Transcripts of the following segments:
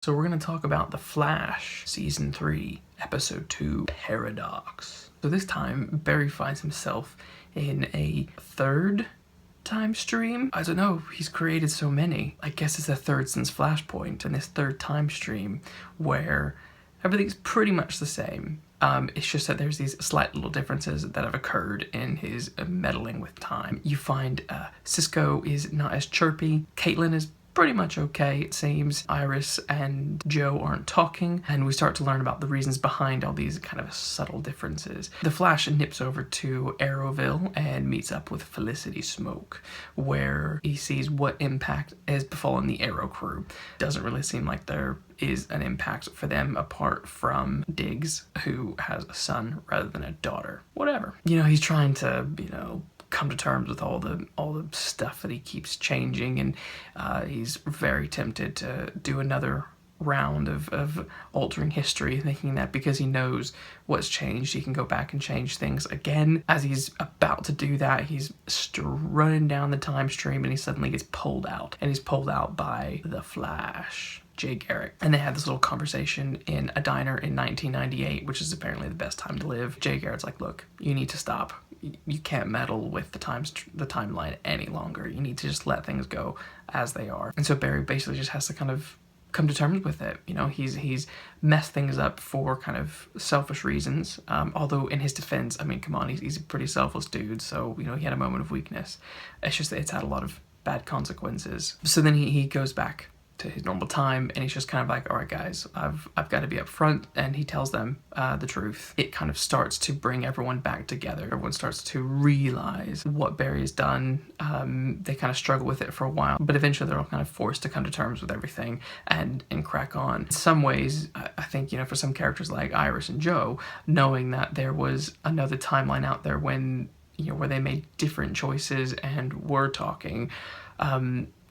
So we're going to talk about The Flash, Season 3, Episode 2, Paradox. So this time, Barry finds himself in a third time stream? I don't know, he's created so many. I guess it's the third since Flashpoint, and this third time stream where everything's pretty much the same. It's just that there's these slight little differences that have occurred in his meddling with time. You find Cisco is not as chirpy, Caitlin is pretty much okay, it seems. Iris and Joe aren't talking, and we start to learn about the reasons behind all these kind of subtle differences. The Flash nips over to Arrowville and meets up with Felicity Smoke, where he sees what impact has befallen the Arrow crew. Doesn't really seem like there is an impact for them apart from Diggs, who has a son rather than a daughter. Whatever. He's trying to, come to terms with all the stuff that he keeps changing, and he's very tempted to do another round of altering history, thinking that because he knows what's changed, he can go back and change things again. As he's about to do that, he's running down the time stream and he suddenly gets pulled out, and he's pulled out by the Flash, Jay Garrick. And they had this little conversation in a diner in 1998, which is apparently the best time to live. Jay Garrick's like, look, you need to stop. You can't meddle with the timeline any longer. You need to just let things go as they are. And so Barry basically just has to kind of come to terms with it. He's messed things up for kind of selfish reasons. Although in his defense, I mean, come on, he's a pretty selfless dude. So, he had a moment of weakness. It's just that it's had a lot of bad consequences. So then he goes back to his normal time, and he's just kind of like, all right guys, I've got to be up front, and he tells them the truth. It kind of starts to bring everyone back together. Everyone starts to realize what Barry has done. They kind of struggle with it for a while, but eventually they're all kind of forced to come to terms with everything and crack on. In some ways, I think, for some characters like Iris and Joe, knowing that there was another timeline out there when, where they made different choices and were talking,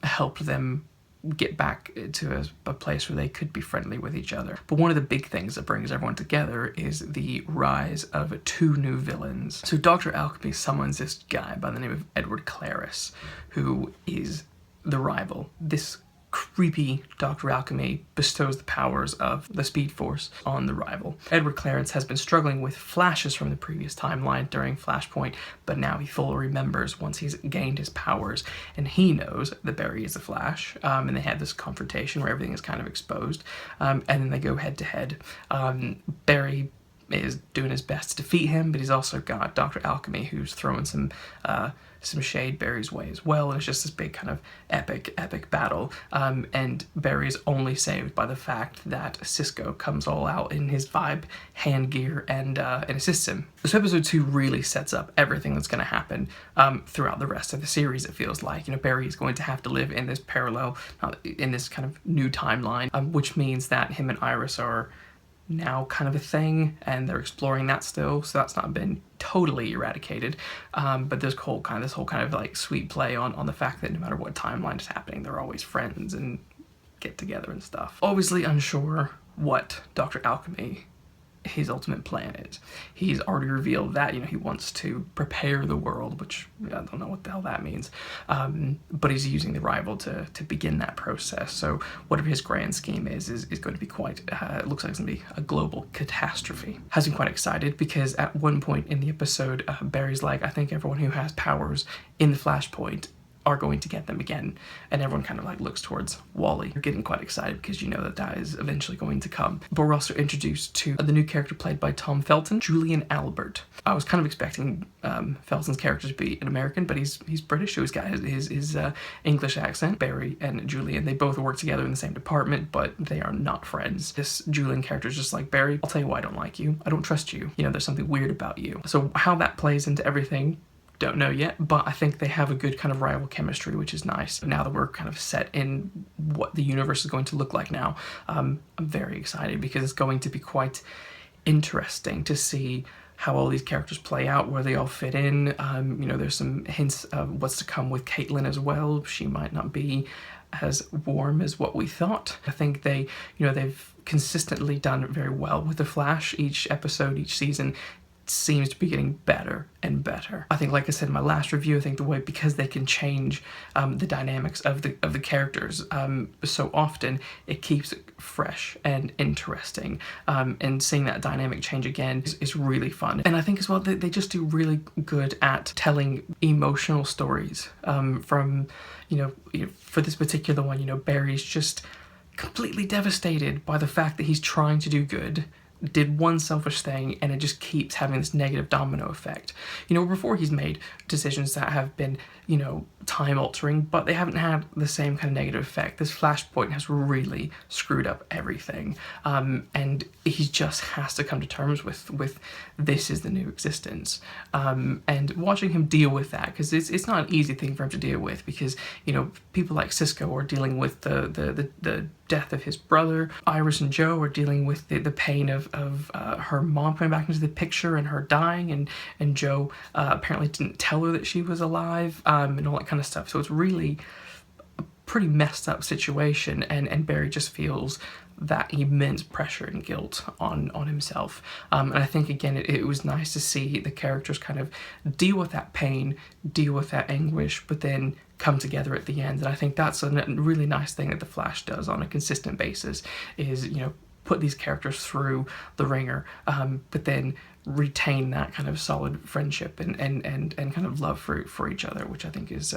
helped them get back to a place where they could be friendly with each other. But one of the big things that brings everyone together is the rise of two new villains. So Dr. Alchemy summons this guy by the name of Edward Claris, who is the rival. This creepy Dr. Alchemy bestows the powers of the Speed Force on the rival. Edward Clarence has been struggling with flashes from the previous timeline during Flashpoint, but now he fully remembers once he's gained his powers, and he knows that Barry is the Flash, and they had this confrontation where everything is kind of exposed, and then they go head to head. Barry is doing his best to defeat him, but he's also got Dr. Alchemy, who's throwing some shade Barry's way as well, and it's just this big kind of epic battle, and Barry's only saved by the fact that Cisco comes all out in his vibe hand gear and assists him. So episode 2 really sets up everything that's going to happen throughout the rest of the series. It feels like, Barry is going to have to live in this parallel, in this kind of new timeline, which means that him and Iris are now kind of a thing, and they're exploring that still, so that's not been totally eradicated, but this whole kind of like sweet play on the fact that no matter what timeline is happening, they're always friends and get together and stuff. Obviously unsure what Dr. Alchemy, his ultimate plan is. He's already revealed that, he wants to prepare the world, which I don't know what the hell that means, but he's using the rival to begin that process. So whatever his grand scheme is going to be quite, it looks like it's going to be a global catastrophe. Has been quite excited because at one point in the episode, Barry's like, I think everyone who has powers in the Flashpoint are going to get them again, and everyone kind of like looks towards Wally. You're getting quite excited because you know that is eventually going to come. But we're also introduced to the new character played by Tom Felton, Julian Albert. I was kind of expecting Felton's character to be an American, but he's British, so he's got his English accent. Barry and Julian, they both work together in the same department, but they are not friends. This Julian character is just like, Barry, I'll tell you why I don't like you. I don't trust you. There's something weird about you. So how that plays into everything, don't know yet, but I think they have a good kind of rival chemistry, which is nice. Now that we're kind of set in what the universe is going to look like now, I'm very excited because it's going to be quite interesting to see how all these characters play out, where they all fit in. There's some hints of what's to come with Caitlin as well. She might not be as warm as what we thought. I think they've consistently done very well with the Flash. Each episode, each season seems to be getting better and better. I think, like I said in my last review, I think the way, because they can change the dynamics of the characters so often, it keeps it fresh and interesting, and seeing that dynamic change again is really fun. And I think as well they just do really good at telling emotional stories. From for this particular one, Barry's just completely devastated by the fact that he's trying to do good, did one selfish thing, and it just keeps having this negative domino effect. Before he's made decisions that have been, time altering, but they haven't had the same kind of negative effect. This flashpoint has really screwed up everything, and he just has to come to terms with this is the new existence. And watching him deal with that, because it's not an easy thing for him to deal with, because people like Cisco are dealing with the death of his brother. Iris and Joe are dealing with the pain of her mom coming back into the picture and her dying, and Joe apparently didn't tell her that she was alive, and all that kind of stuff. So it's really a pretty messed up situation, and Barry just feels that immense pressure and guilt on himself. And I think, again, it was nice to see the characters kind of deal with that pain, deal with that anguish, but then come together at the end. And I think that's a really nice thing that The Flash does on a consistent basis, is, put these characters through the ringer, but then retain that kind of solid friendship and kind of love for each other, which I think is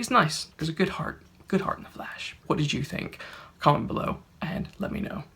nice. There's a good heart in The Flash. What did you think? Comment below and let me know.